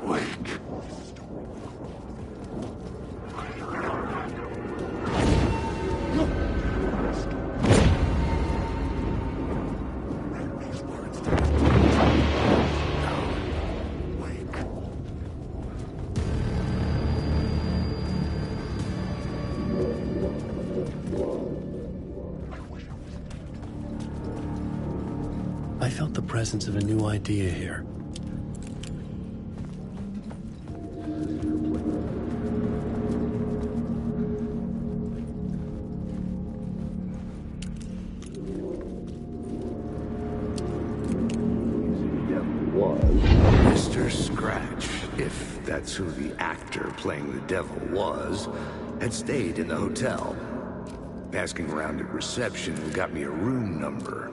Wake. I felt the presence of a new idea here. Mr. Scratch, if that's who the actor playing the devil was, had stayed in the hotel. Asking around at reception got me a room number.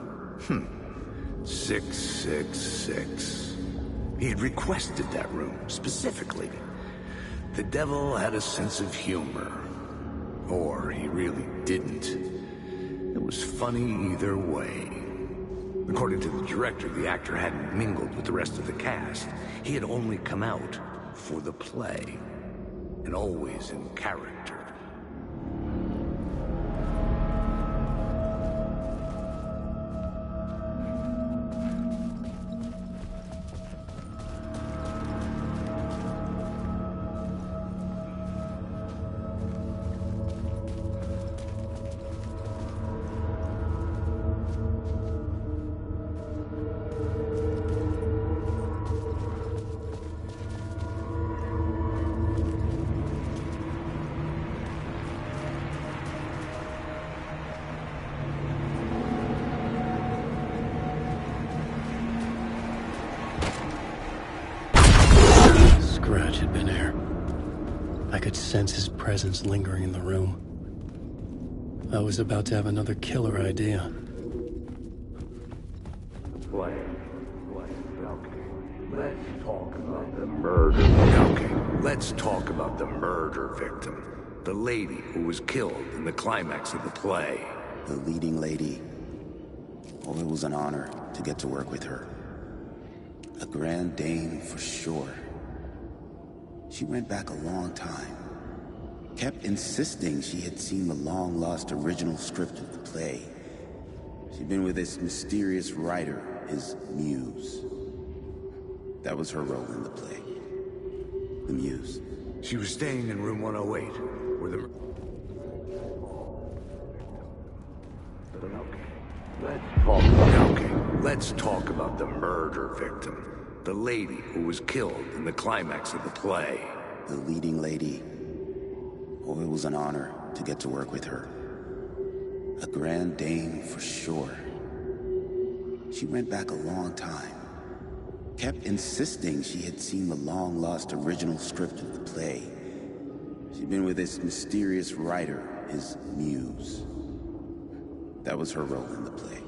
666. He had requested that room, specifically. The devil had a sense of humor. Or he really didn't. It was funny either way. According to the director, the actor hadn't mingled with the rest of the cast. He had only come out for the play. And always in character. Scratch had been here. I could sense his presence lingering in the room. I was about to have another killer idea. Okay. Let's talk about the murder. Okay, let's talk about the murder victim. The lady who was killed in the climax of the play. The leading lady. Oh, it was an honor to get to work with her. A grand dame for sure. She went back a long time. Kept insisting she had seen the long-lost original script of the play. She'd been with this mysterious writer, his muse. That was her role in the play. The muse. She was staying in room 108, where the... Okay, let's talk about the murder victim. The lady who was killed in the climax of the play. The leading lady. Oh, it was an honor to get to work with her. A grand dame for sure. She went back a long time. Kept insisting she had seen the long-lost original script of the play. She'd been with this mysterious writer, his muse. That was her role in the play.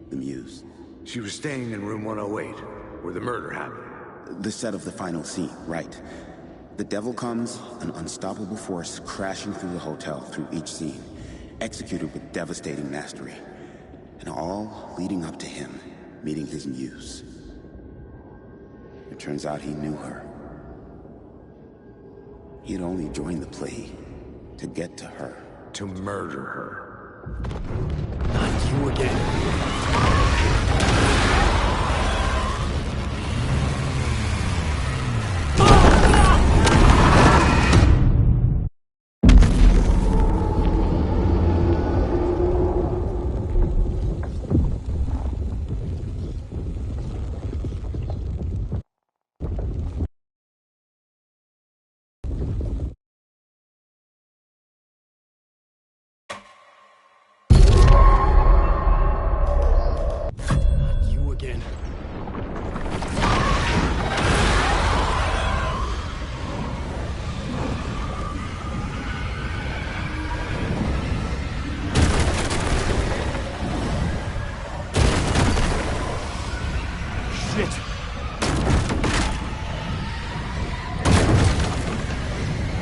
The muse. She was staying in room 108, where the murder happened. The set of the final scene, right. The devil comes, an unstoppable force crashing through the hotel through each scene, executed with devastating mastery. And all leading up to him meeting his muse. It turns out he knew her. He had only joined the play to get to her. To murder her. Not you again.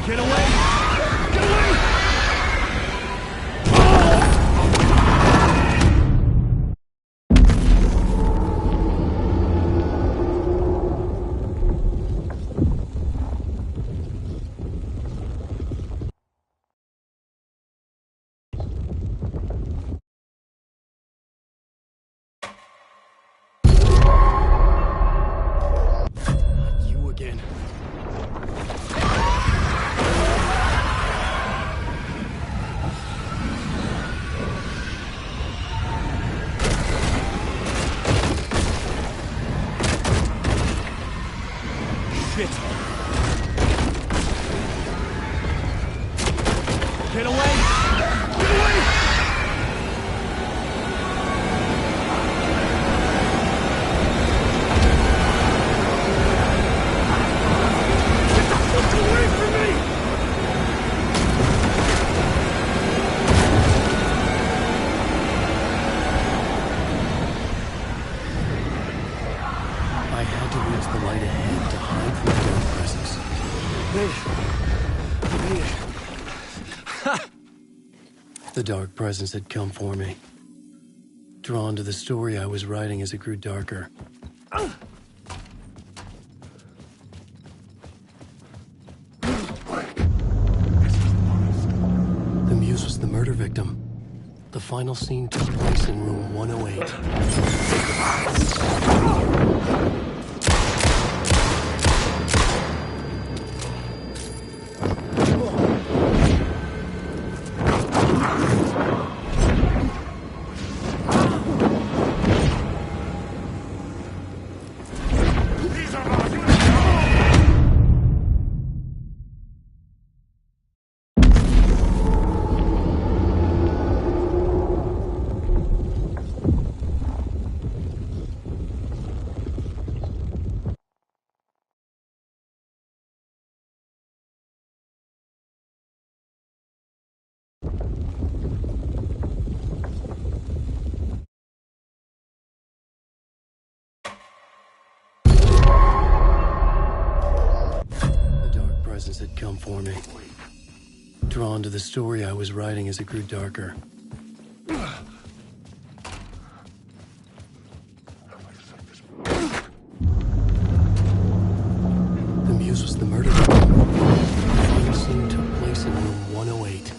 Get away! Get away! again. Shit! Get away! Get away! Get the fuck away from me! I had to use the light ahead to hide from the dark presence. The dark presence had come for me. Drawn to the story I was writing as it grew darker. The muse was the murder victim. The final scene took place in room 108. Had come for me. Drawn to the story I was writing as it grew darker. The muse was the murder victim. The final scene took place in room 108.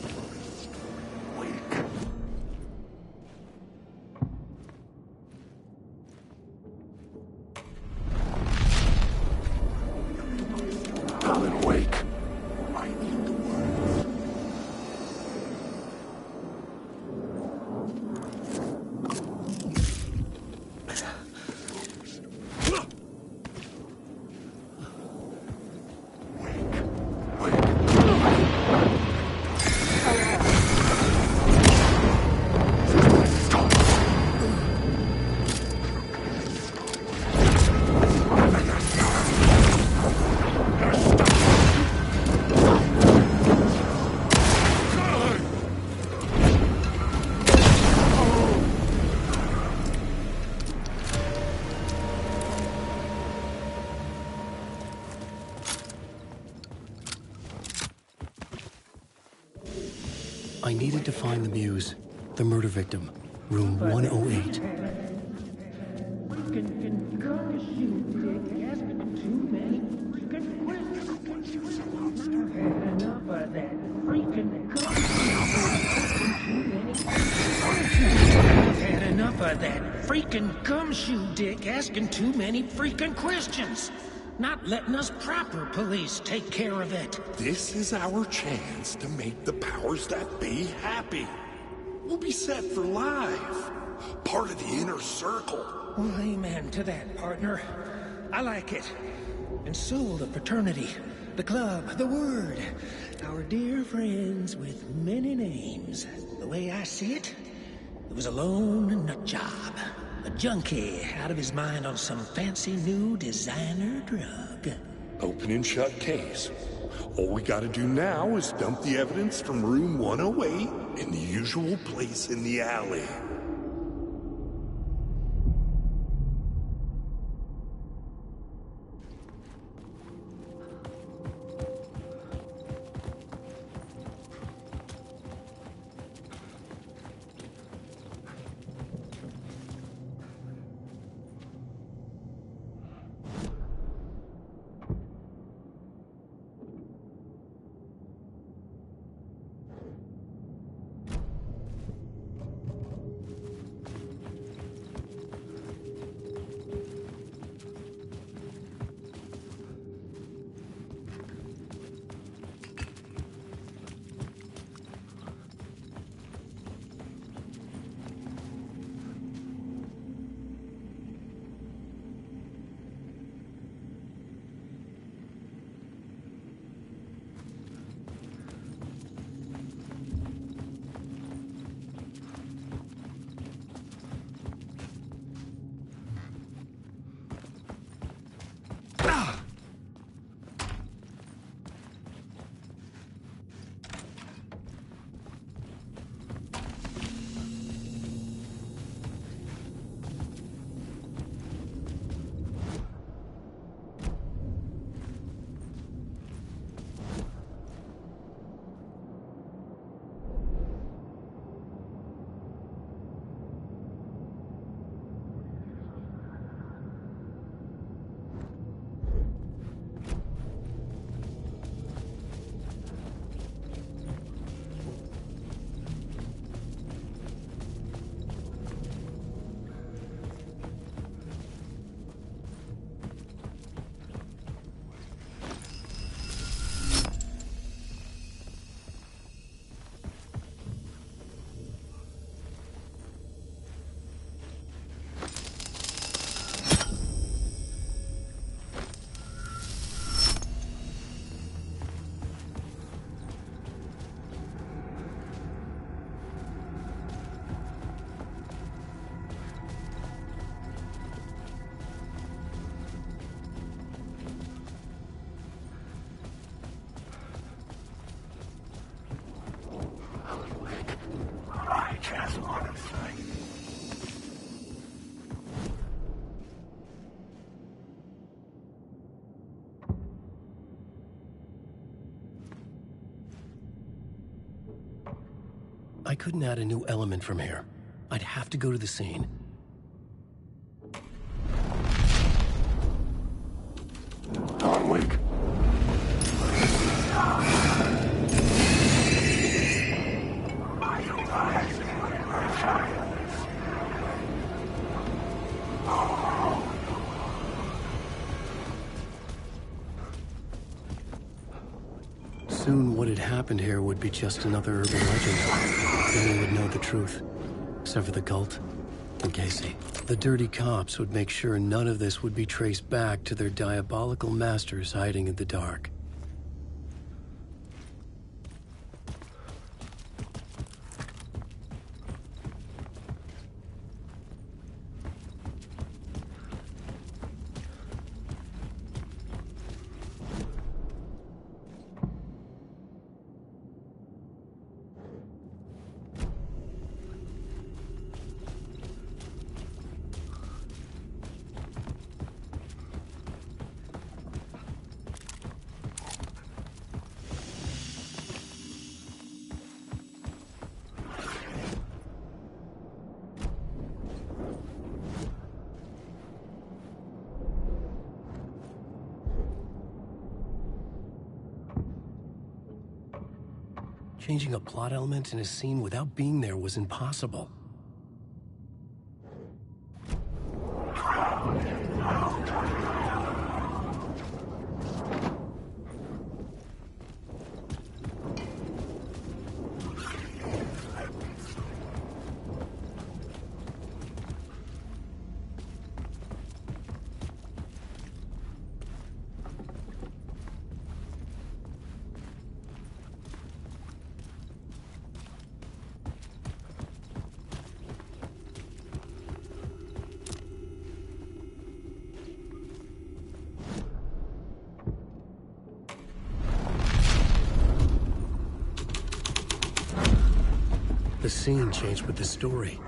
I needed to find the muse, the murder victim, room 108. Had enough of that freaking gumshoe dick asking too many freaking questions. Not letting us proper police take care of it. This is our chance to make the powers that be happy. We'll be set for life. Part of the inner circle. Well, amen to that, partner. I like it. And so the fraternity, the club, the word. Our dear friends with many names. The way I see it, it was a lone nut job. A junkie out of his mind on some fancy new designer drug. Open and shut case. All we gotta do now is dump the evidence from room 108 in the usual place in the alley. I couldn't add a new element from here. I'd have to go to the scene. Wink. Soon what had happened here would be just another urban legend. Then we would know the truth. Except for the cult and Casey. The dirty cops would make sure none of this would be traced back to their diabolical masters hiding in the dark. Changing a plot element in a scene without being there was impossible. The scene changed with the story.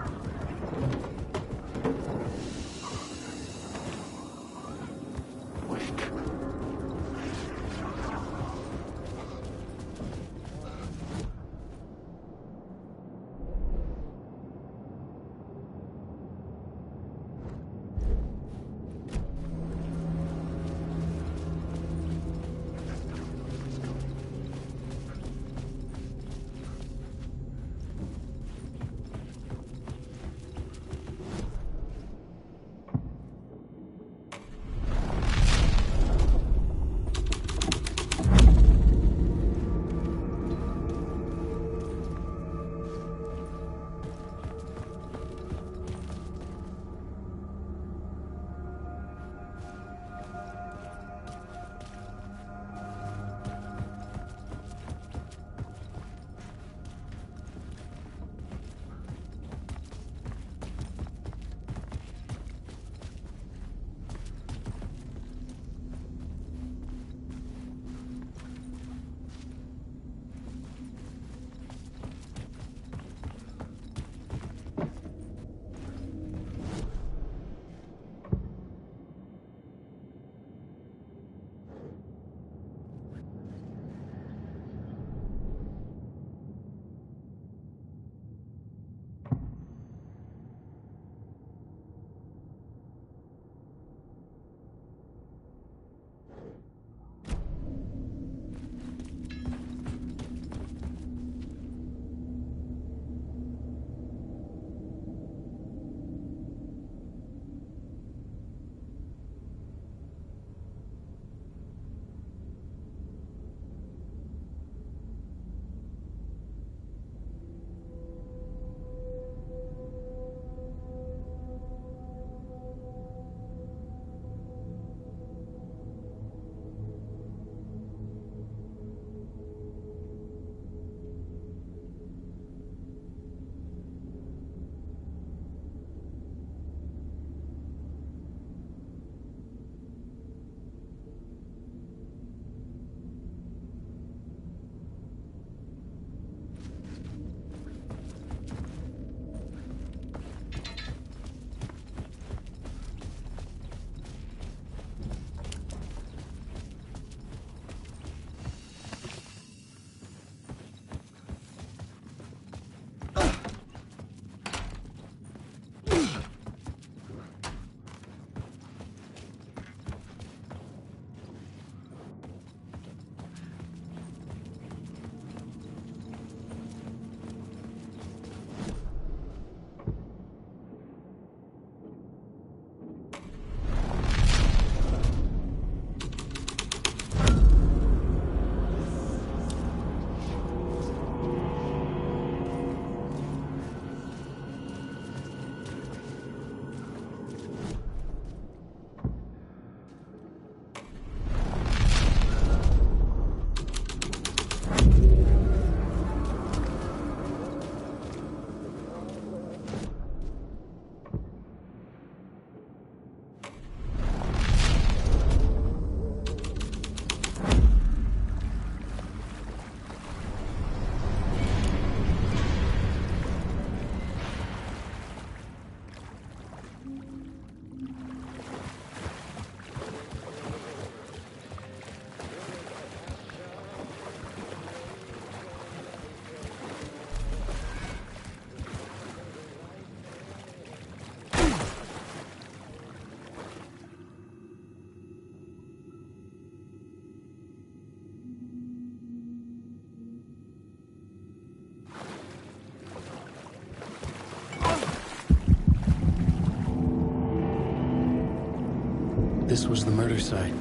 This was the murder site.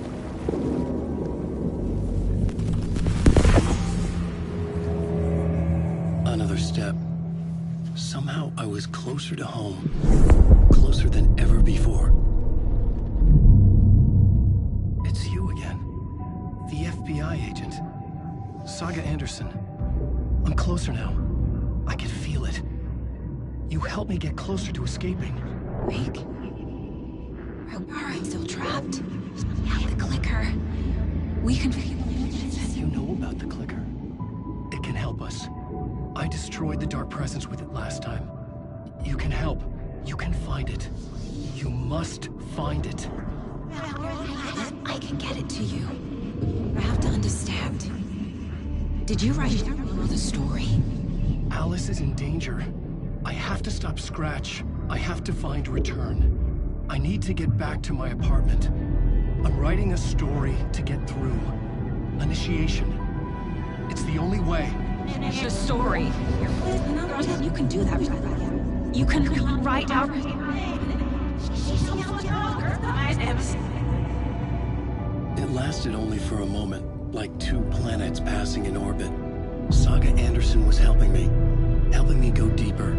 Another step. Somehow I was closer to home. Closer than ever before. It's you again. The FBI agent. Saga Anderson. I'm closer now. I can feel it. You helped me get closer to escaping. Wake. I'm still trapped. I have the clicker. We can... You know about the clicker. It can help us. I destroyed the dark presence with it last time. You can help. You can find it. You must find it. I can get it to you. I have to understand. Did you write the story? Alice is in danger. I have to stop Scratch. I have to find Return. I need to get back to my apartment. I'm writing a story to get through. Initiation. It's the only way. The story. You can do that. You can write out... It lasted only for a moment, like two planets passing in orbit. Saga Anderson was helping me go deeper,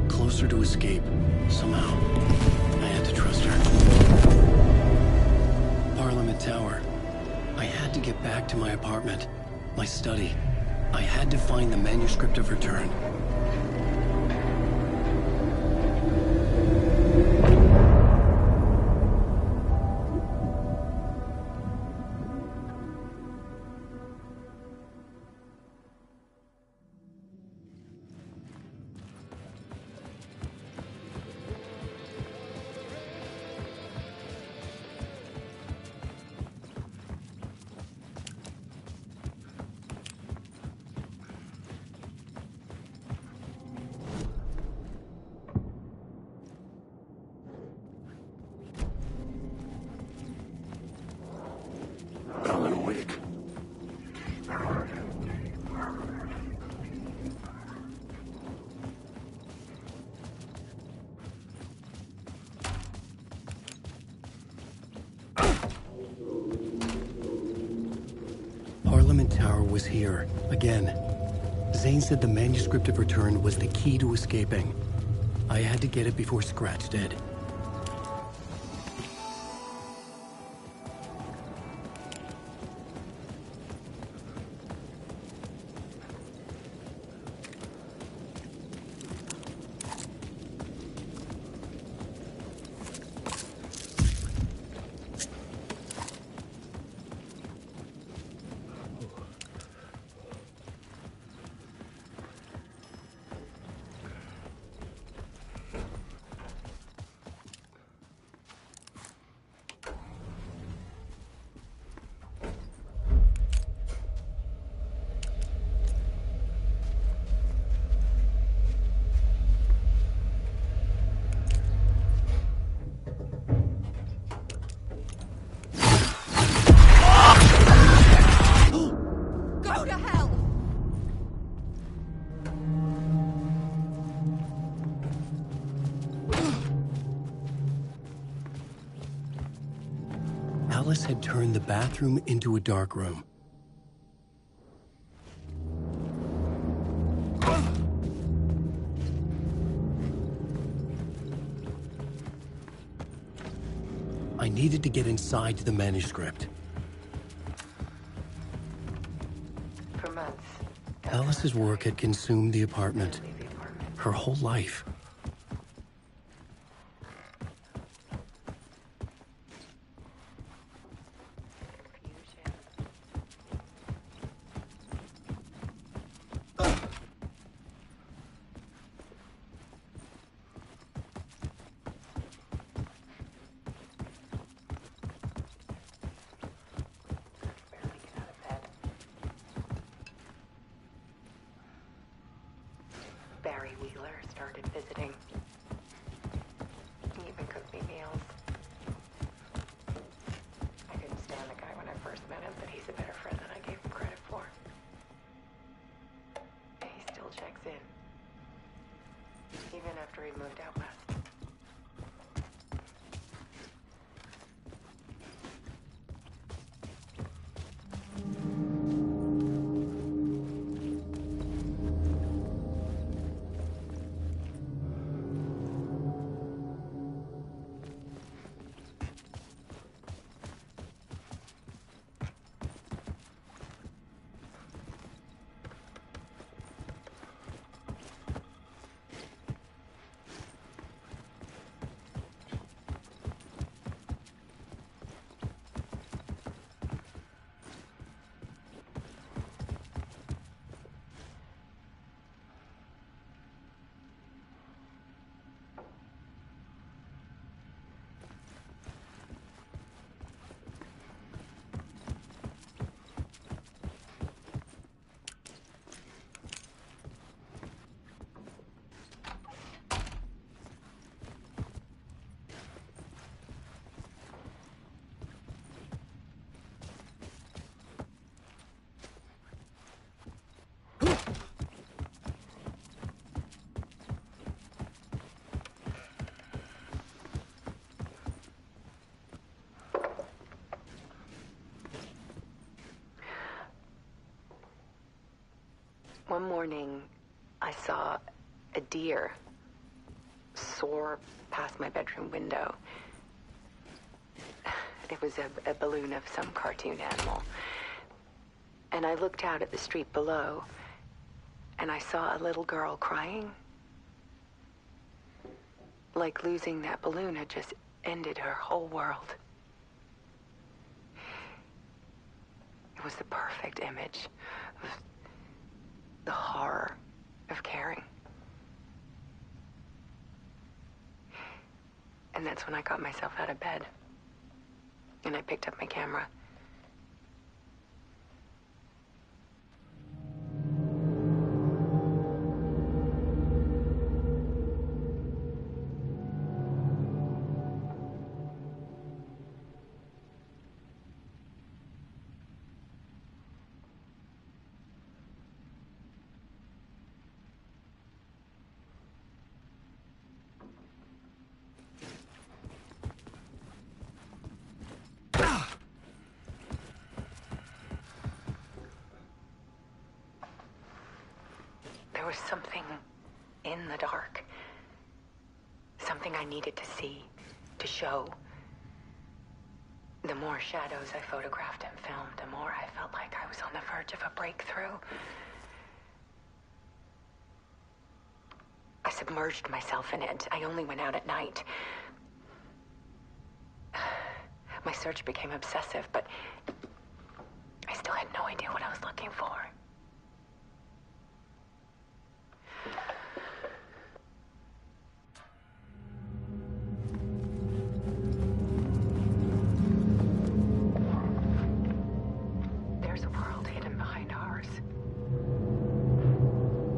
closer to escape. Somehow, I had to trust her. Parliament Tower. I had to get back to my apartment, my study. I had to find the manuscript of Return. Parliament Tower was here, again. Zane said the manuscript of Return was the key to escaping. I had to get it before Scratch did. Alice had turned the bathroom into a dark room. I needed to get inside the manuscript. For months. Alice's work had consumed the apartment. Her whole life. Started visiting. He even cooked me meals. I couldn't stand the guy when I first met him, but he's a better friend than I gave him credit for. He still checks in. Even after he moved out west. One morning, I saw a deer soar past my bedroom window. It was a balloon of some cartoon animal. And I looked out at the street below, and I saw a little girl crying. Like losing that balloon had just ended her whole world. It was the perfect image of the horror of caring. And that's when I got myself out of bed. And I picked up my camera. There was something in the dark. Something I needed to see, to show. The more shadows I photographed and filmed, the more I felt like I was on the verge of a breakthrough. I submerged myself in it. I only went out at night. My search became obsessive, but I still had no idea what I was looking for. There's a world hidden behind ours.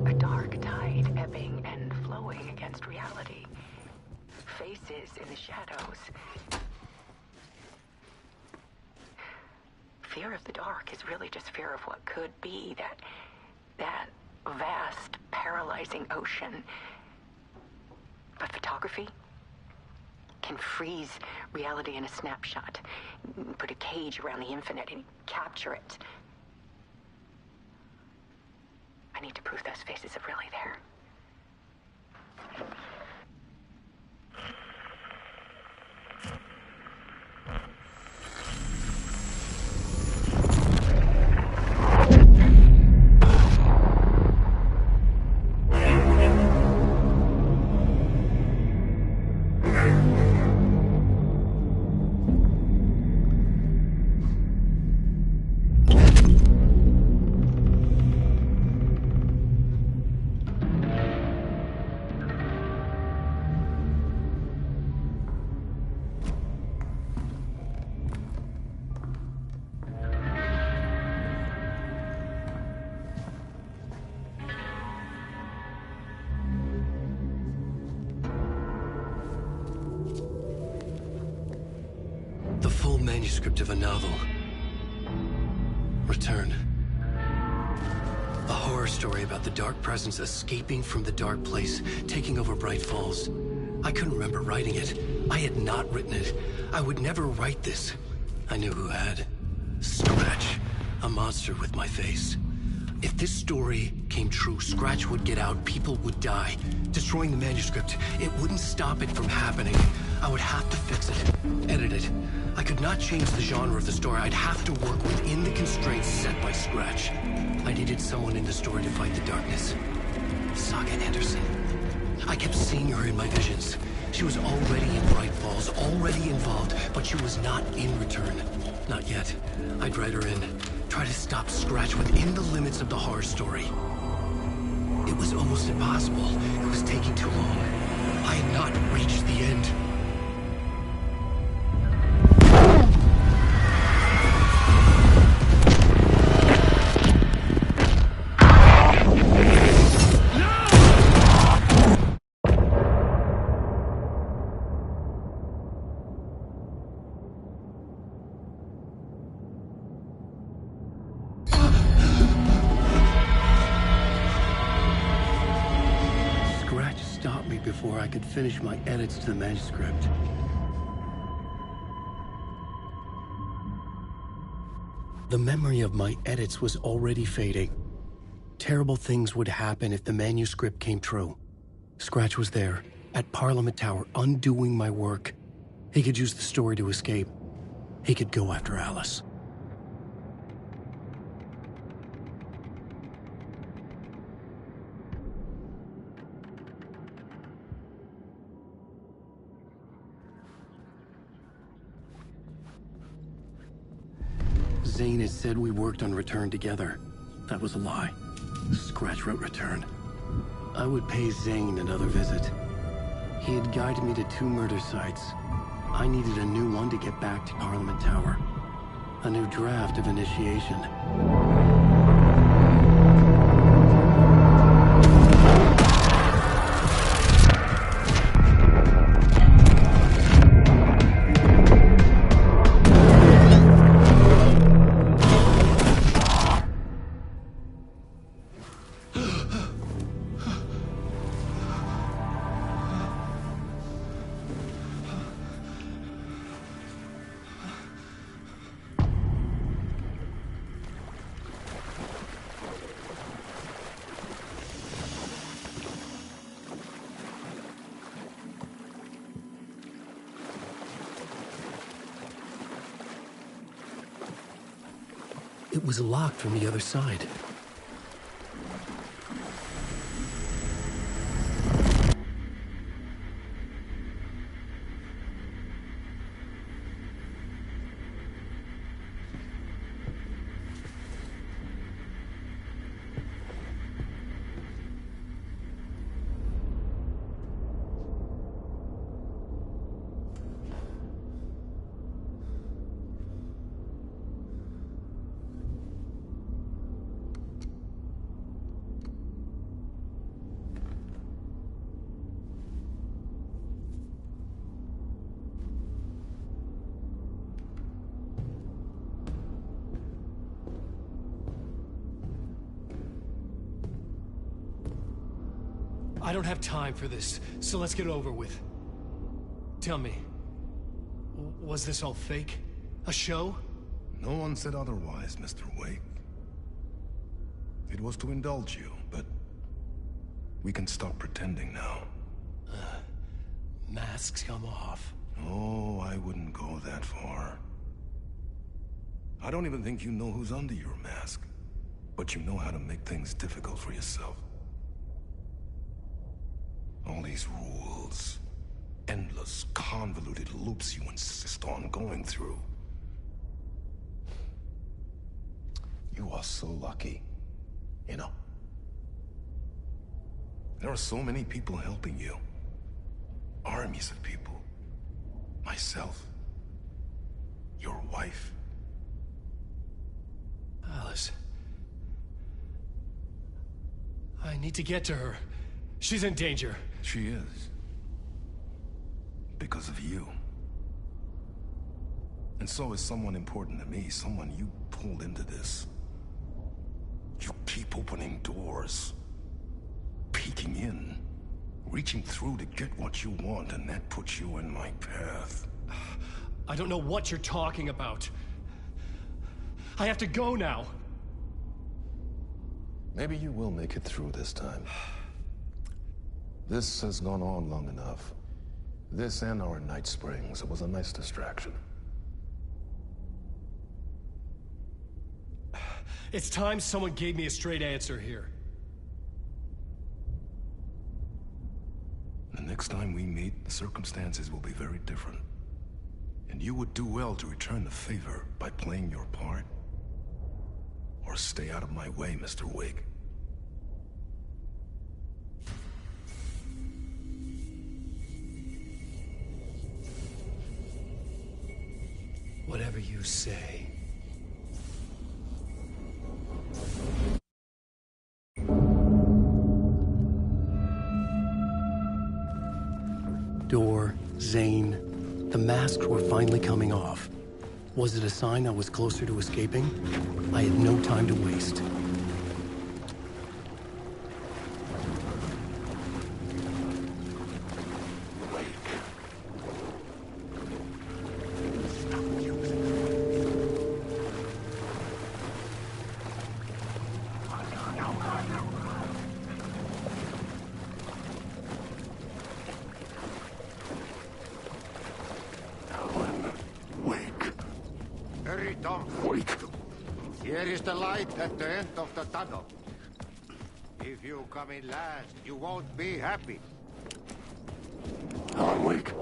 A dark tide ebbing and flowing against reality. Faces in the shadows. Fear of the dark is really just fear of what could be, that vast, paralyzing ocean. But photography can freeze reality in a snapshot, put a cage around the infinite and capture it. I need to prove those faces are really there. The full manuscript of a novel. Return. A horror story about the dark presence escaping from the dark place, taking over Bright Falls. I couldn't remember writing it. I had not written it. I would never write this. I knew who had. Scratch. A monster with my face. If this story came true, Scratch would get out, people would die. Destroying the manuscript, it wouldn't stop it from happening. I would have to fix it, edit it. I could not change the genre of the story. I'd have to work within the constraints set by Scratch. I needed someone in the story to fight the darkness. Saga Anderson. I kept seeing her in my visions. She was already in Bright Falls, already involved, but she was not in Return. Not yet. I'd write her in. Try to stop Scratch within the limits of the horror story. It was almost impossible. It was taking too long. I had not reached the end. Before I could finish my edits to the manuscript. The memory of my edits was already fading. Terrible things would happen if the manuscript came true. Scratch was there, at Parliament Tower, undoing my work. He could use the story to escape. He could go after Alice. Zane had said we worked on Return together. That was a lie. Scratch wrote Return. I would pay Zane another visit. He had guided me to 2 murder sites. I needed a new one to get back to Parliament Tower. A new draft of initiation. It was locked from the other side. I don't have time for this, so let's get it over with. Tell me, was this all fake? A show? No one said otherwise, Mr. Wake. It was to indulge you, but we can stop pretending now. Masks come off. Oh, I wouldn't go that far. I don't even think you know who's under your mask, but you know how to make things difficult for yourself. All these rules, endless, convoluted loops you insist on going through. You are so lucky, you know. There are so many people helping you. Armies of people. Myself. Your wife. Alice. I need to get to her. She's in danger. She is. Because of you. And so is someone important to me, someone you pulled into this. You keep opening doors. Peeking in. Reaching through to get what you want, and that puts you in my path. I don't know what you're talking about. I have to go now. Maybe you will make it through this time. This has gone on long enough. This and our night springs. It was a nice distraction. It's time someone gave me a straight answer here. The next time we meet, the circumstances will be very different. And you would do well to return the favor by playing your part. Or stay out of my way, Mr. Wake. Whatever you say. Door, Zane, the masks were finally coming off. Was it a sign I was closer to escaping? I had no time to waste. Hurry, Tom. Wait. Here is the light at the end of the tunnel. If you come in last, you won't be happy. Alan Wake.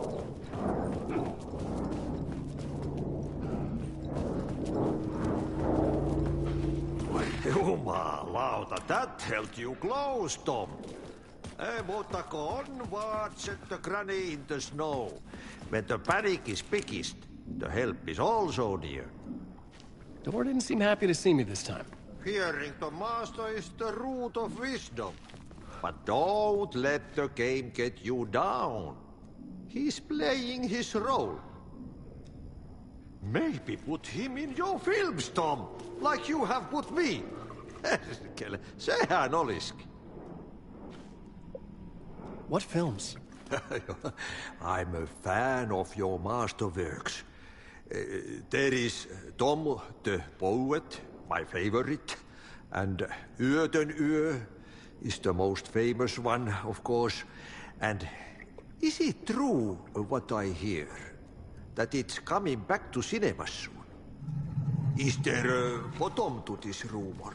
Jumalauta, that held you close, Tom. Mutta onwards at the granny in the snow. When the panic is biggest, the help is also near. Door didn't seem happy to see me this time. Fearing the master is the root of wisdom. But don't let the game get you down. He's playing his role. Maybe put him in your films, Tom, like you have put me. Sehän olisikin. What films? I'm a fan of your masterworks. There is Tom the Poet, my favorite, and Yöden Yö is the most famous one, of course. And is it true what I hear, that it's coming back to cinemas soon? Is there a bottom to this rumor?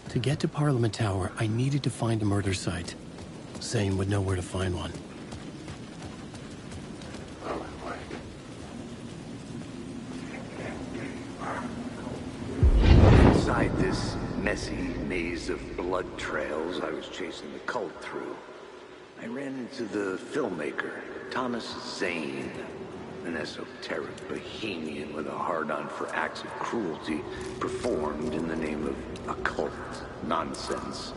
To get to Parliament Tower, I needed to find a murder site. Zane would know where to find one. Inside this messy maze of blood trails I was chasing the cult through, I ran into the filmmaker, Thomas Zane, an esoteric bohemian with a hard-on for acts of cruelty performed in the name of occult nonsense.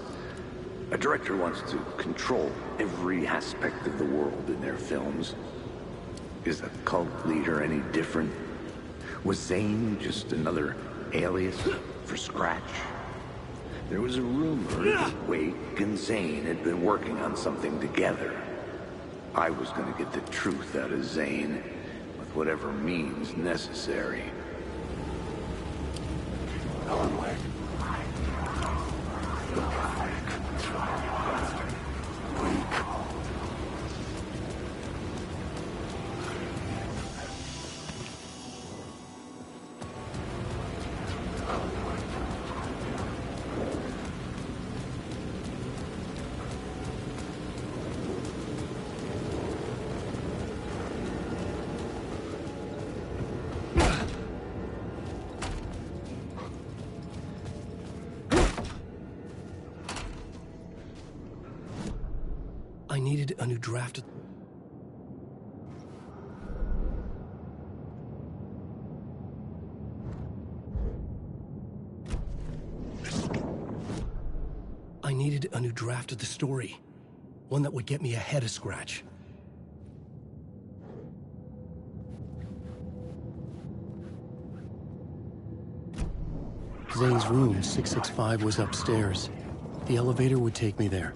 A director wants to control every aspect of the world in their films. Is a cult leader any different? Was Zane just another alias for Scratch? There was a rumor that Wake and Zane had been working on something together. I was going to get the truth out of Zane, with whatever means necessary. Alan Wake. I needed a new draft. I needed a new draft of the story. One that would get me ahead of Scratch. Zane's room, 665, was upstairs. The elevator would take me there.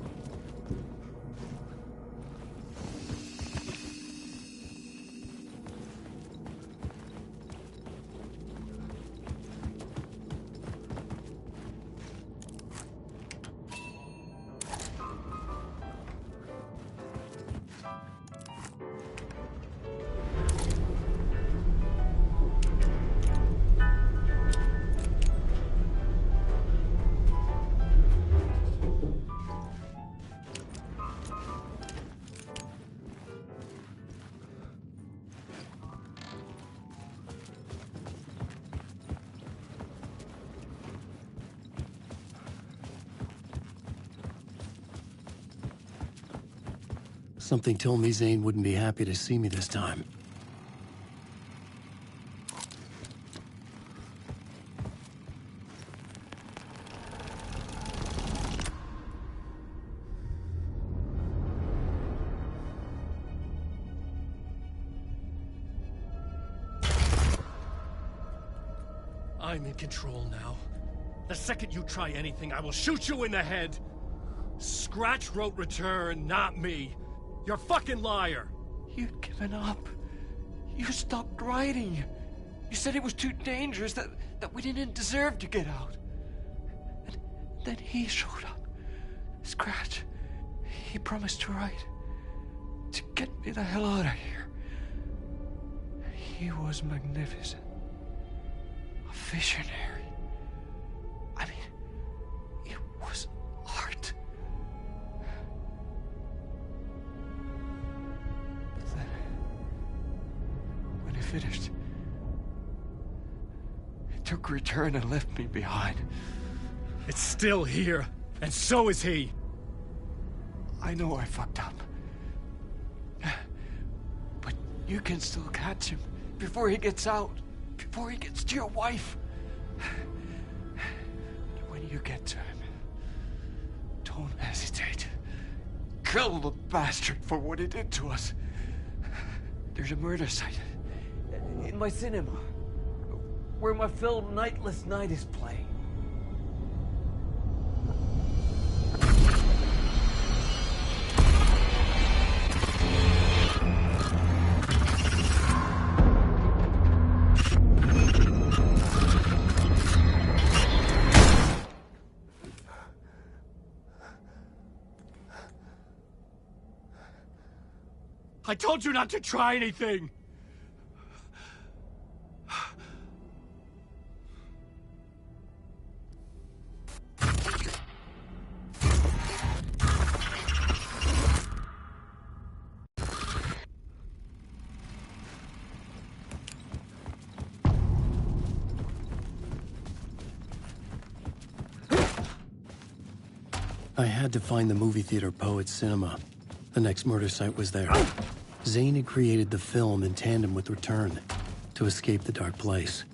Something told me Zane wouldn't be happy to see me this time. I'm in control now. The second you try anything, I will shoot you in the head. Scratch wrote return, not me. You're a fucking liar. You'd given up. You stopped writing. You said it was too dangerous, that we didn't deserve to get out. And then he showed up. Scratch. He promised to write. To get me the hell out of here. He was magnificent. A visionary. I mean, it was art. But then, when he finished, it took a return and left me behind. It's still here, and so is he. I know I fucked up. But you can still catch him before he gets out, before he gets to your wife. When you get to him, don't hesitate. Kill the bastard for what he did to us. There's a murder site in my cinema where my film Nightless Night is playing. I told you not to try anything! I had to find the movie theater Poet Cinema. The next murder site was there. Zane had created the film in tandem with Return to escape the dark place.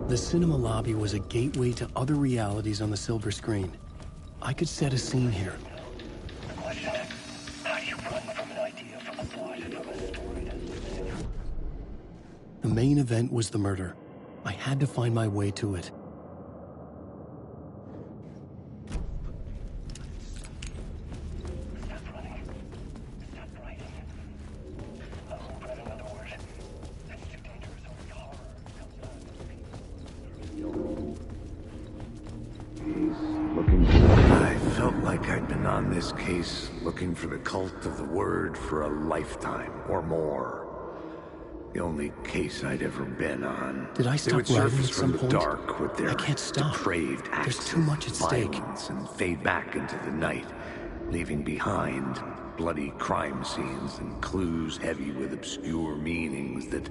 The cinema lobby was a gateway to other realities on the silver screen. I could set a scene here. The question is, how do you run from an idea, from a plot, from a story to... The main event was the murder. I had to find my way to it. Stop running. Stop writing. I won't read another word. That's too dangerous. Only horror comes out. I felt like I'd been on this case looking for the cult of the word for a lifetime or more. The only case I'd ever been on. Did I They would stop writing surface at from some the point? dark with their I can't stop. depraved acts There's too much at of stake. violence and fade back into the night, leaving behind bloody crime scenes and clues heavy with obscure meanings that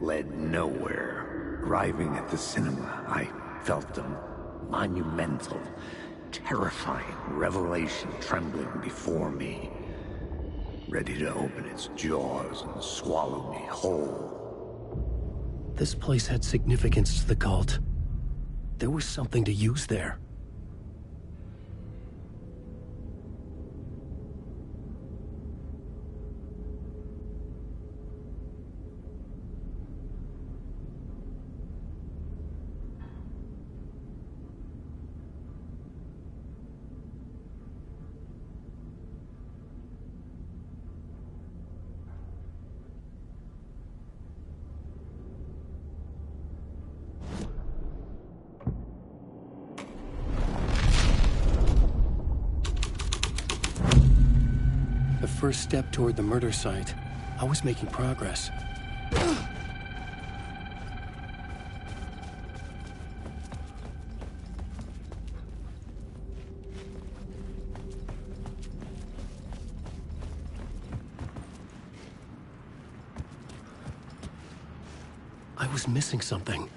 led nowhere. Arriving at the cinema, I felt a monumental, terrifying revelation trembling before me, ready to open its jaws and swallow me whole. This place had significance to the cult. There was something to use there. The first step toward the murder site. I was making progress. I was missing something.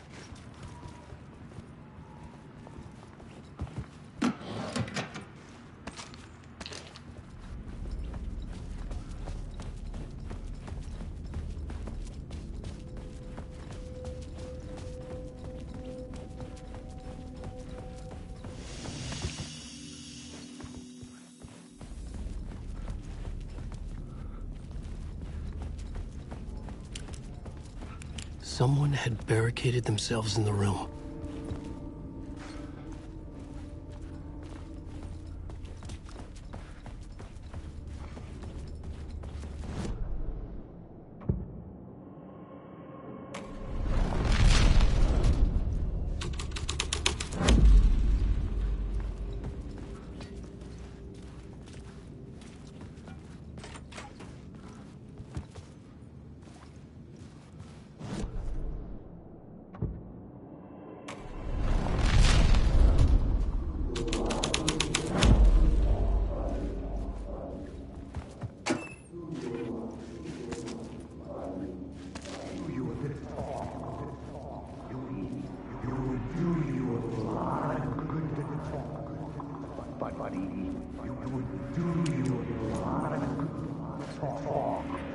Someone had barricaded themselves in the room.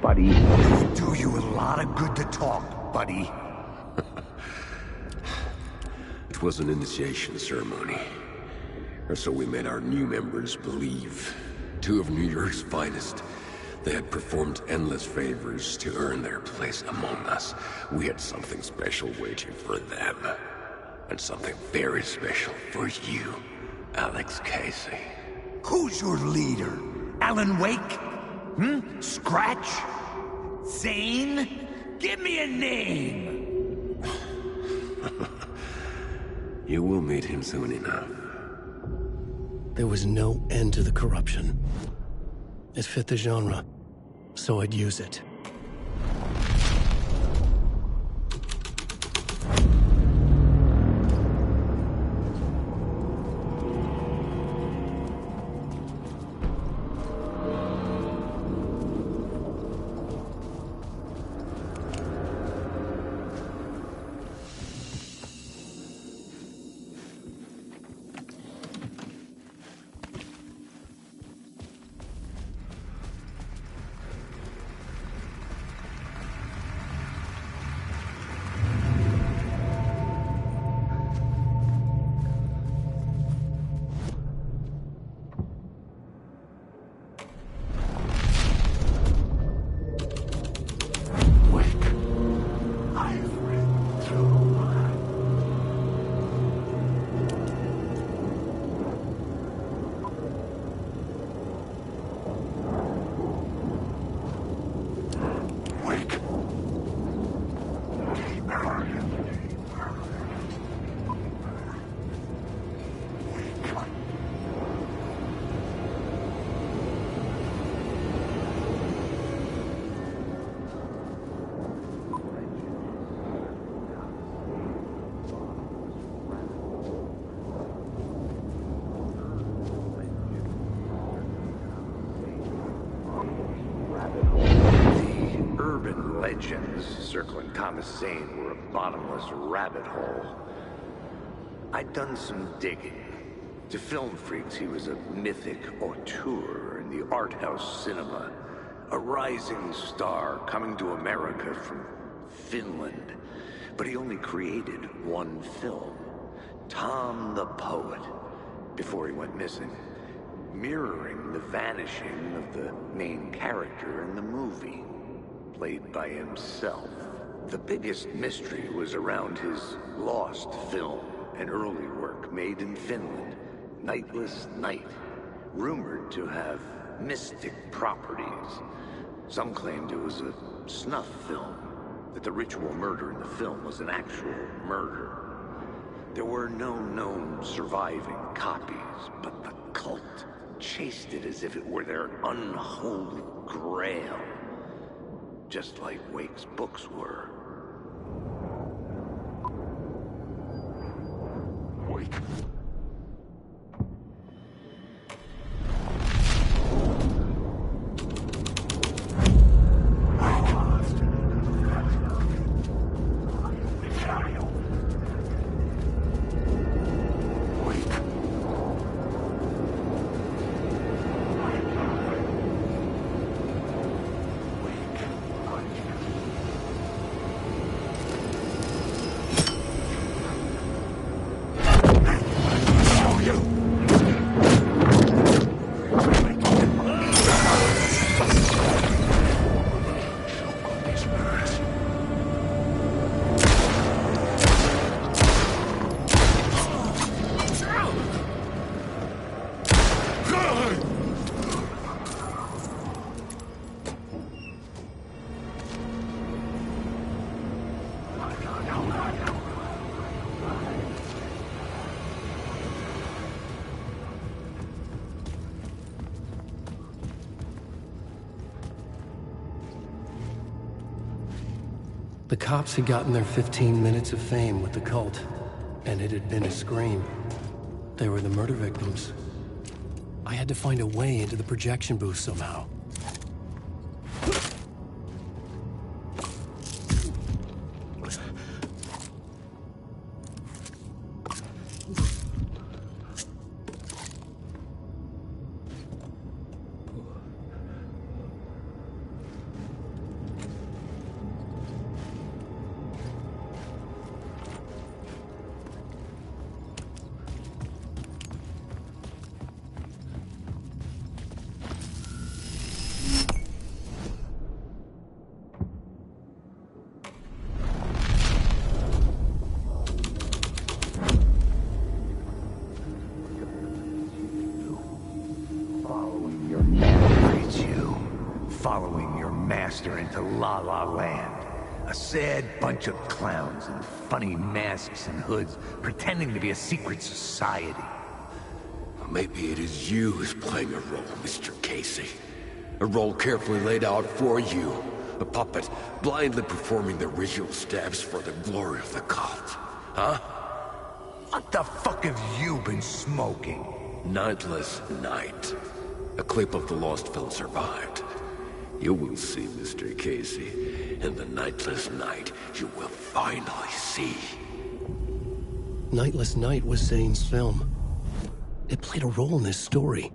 Buddy, it do you a lot of good to talk, buddy. It was an initiation ceremony. Or so we made our new members believe. Two of New York's finest. They had performed endless favors to earn their place among us. We had something special waiting for them. And something very special for you, Alex Casey. Who's your leader? Alan Wake? Scratch? Zane? Give me a name! You will meet him soon enough. There was no end to the corruption. It fit the genre, so I'd use it. mentions circling Thomas Zane were a bottomless rabbit hole. I'd done some digging. To film freaks, he was a mythic auteur in the art house cinema. A rising star coming to America from Finland. But he only created one film, Tom the Poet, before he went missing, mirroring the vanishing of the main character in the movie, played by himself. The biggest mystery was around his lost film, an early work made in Finland, Nightless Night, rumored to have mystic properties. Some claimed it was a snuff film, that the ritual murder in the film was an actual murder. There were no known surviving copies, but the cult chased it as if it were their unholy grail, just like Wake's books were. Wake. The cops had gotten their 15 minutes of fame with the cult, and it had been a scream. They were the murder victims. I had to find a way into the projection booth somehow. Following your master into La La Land. A sad bunch of clowns in funny masks and hoods, pretending to be a secret society. Maybe it is you who's playing a role, Mr. Casey. A role carefully laid out for you. A puppet, blindly performing the ritual steps for the glory of the cult. Huh? What the fuck have you been smoking? Nightless Night. A clip of the lost film survived. You will see, Mr. Casey. In the Nightless Night, you will finally see. Nightless Night was Zane's film. It played a role in this story.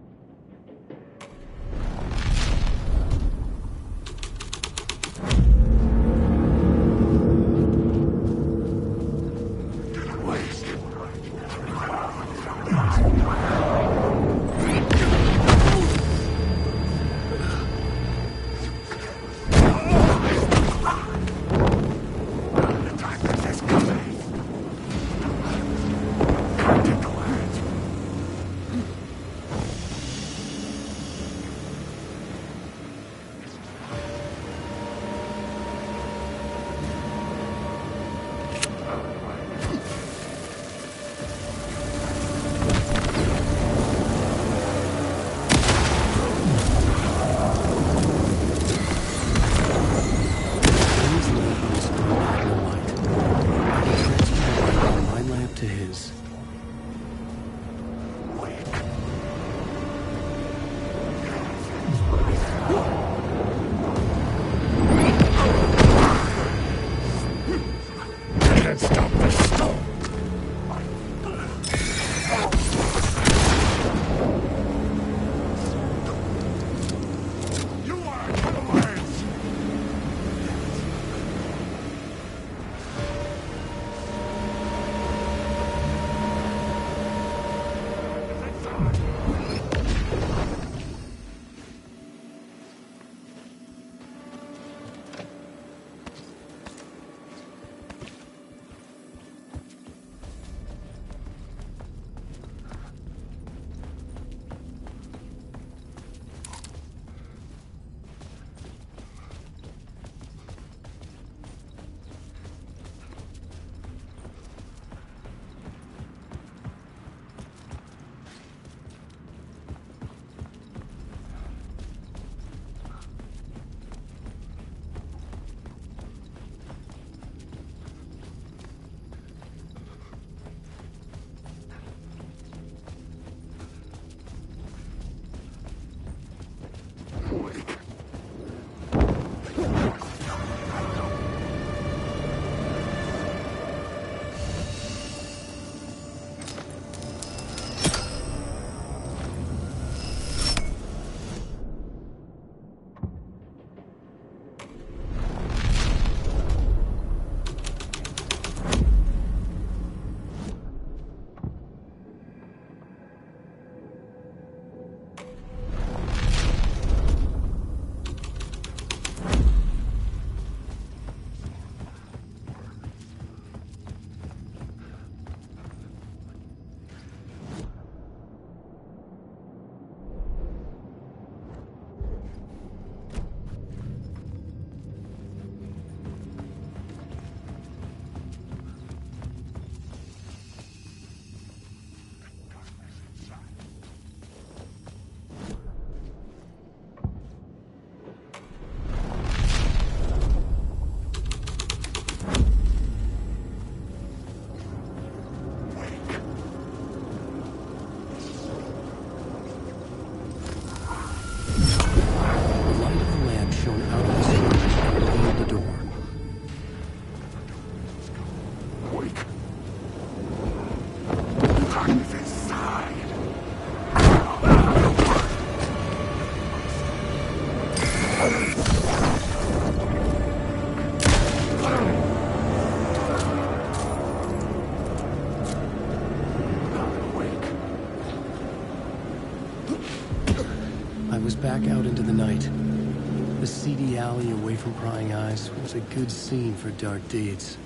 back out into the night. The seedy alley away from prying eyes was a good scene for dark deeds.